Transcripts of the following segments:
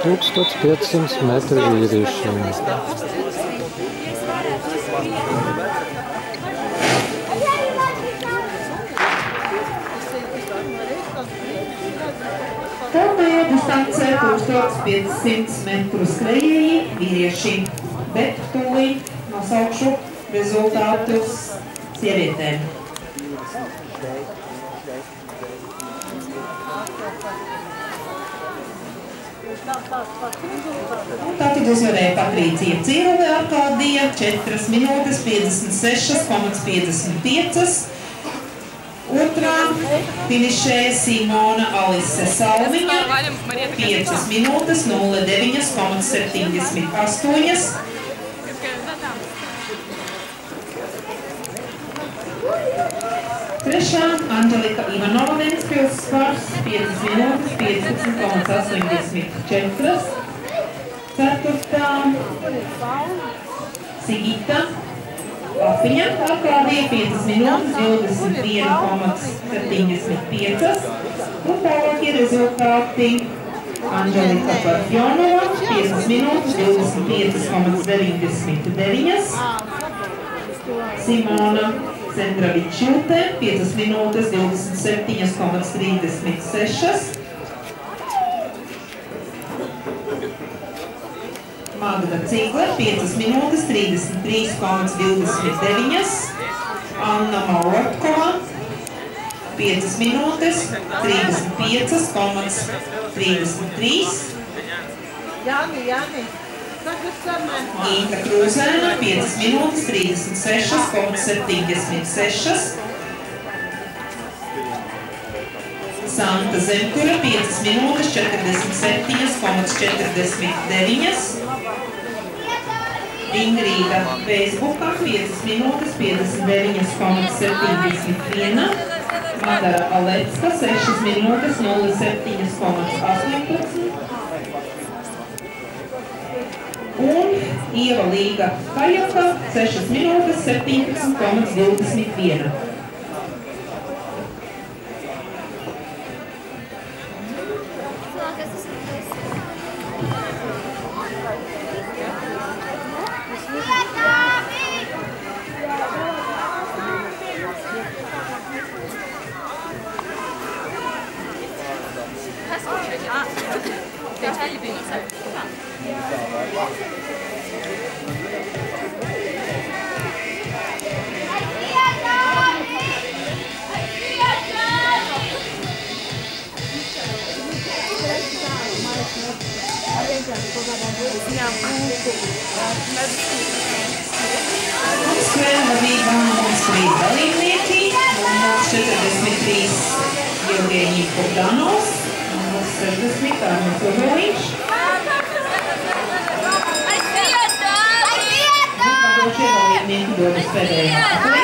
1500 metru vīriešiem. Kalnajā distancē 1500 metru skrejēji vīrieši, bet tūlīt nosaukšu rezultātus sievietēm. Tātad uzvarēja Patrīcija Cīrule Arkādija 4 minūtes 56,55. Otrā finišēja Simona Alise Salviņa 5 minūtes 09,78. Trešā Anģelika Ivanova Ventspils svars 5 minūtes 15,84. Ceturtā Sigita Lapiņa Arkādija 5 minūtes 21,75. Un tālākie rezultāti Anģelika Parfjonova 5 minūtes 25,99. Simona Cendravičūte 5 minūtes 27,36. Magda Cigle 5 minūtes 33,29. Anna Maurotkova 5 minūtes 35,33. Inta Krūzēna 5 minūtes 36,76. Santa Zemkura 5 minūtes 47,49. Ingrīda Veisbuka 5 minūtes 59,71. Madara Alecka 6 minūtes 07,18. Un Ieva Līga Kajaka 6 minūtes 17,21. Skrēja vadībā mums 3 dalībnieki, mums 43 Jevgeņi Bogdanovs, mums 60 Arnis Ozoliņš. Vadošie dalībnieki dodas pēdējā atlī.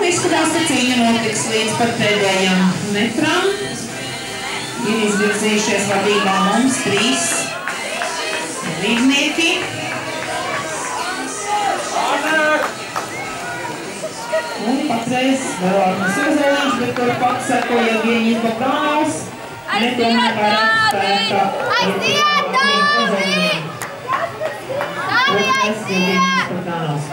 Izskatās, ka cīņa notiks līdz pat pēdējām metrām. Ir izvirzījušies vadībā mums 3 dalībnieki. Un patreiz vēl Arnis Ozoliņš, bet tur pats seko Jevgeņis Bogdanovs. Bet tomēr vairāk spēka Arnim Ozoliņam. Otrais Jevgeņis Bogdanovs.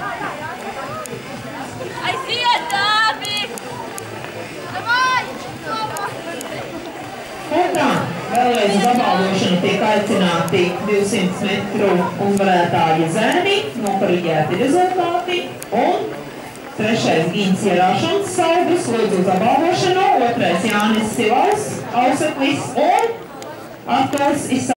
Vēlreiz uz apbalvošanu tiek aicināti 200 metru uzvarētāji zēni, nokoriģēti rezultāti, un 3. Gīns Ierāšanas Saudus lūdzu uz apbalvošanu, 2. Jānis Silaus, Auseklis un Arturs Isā.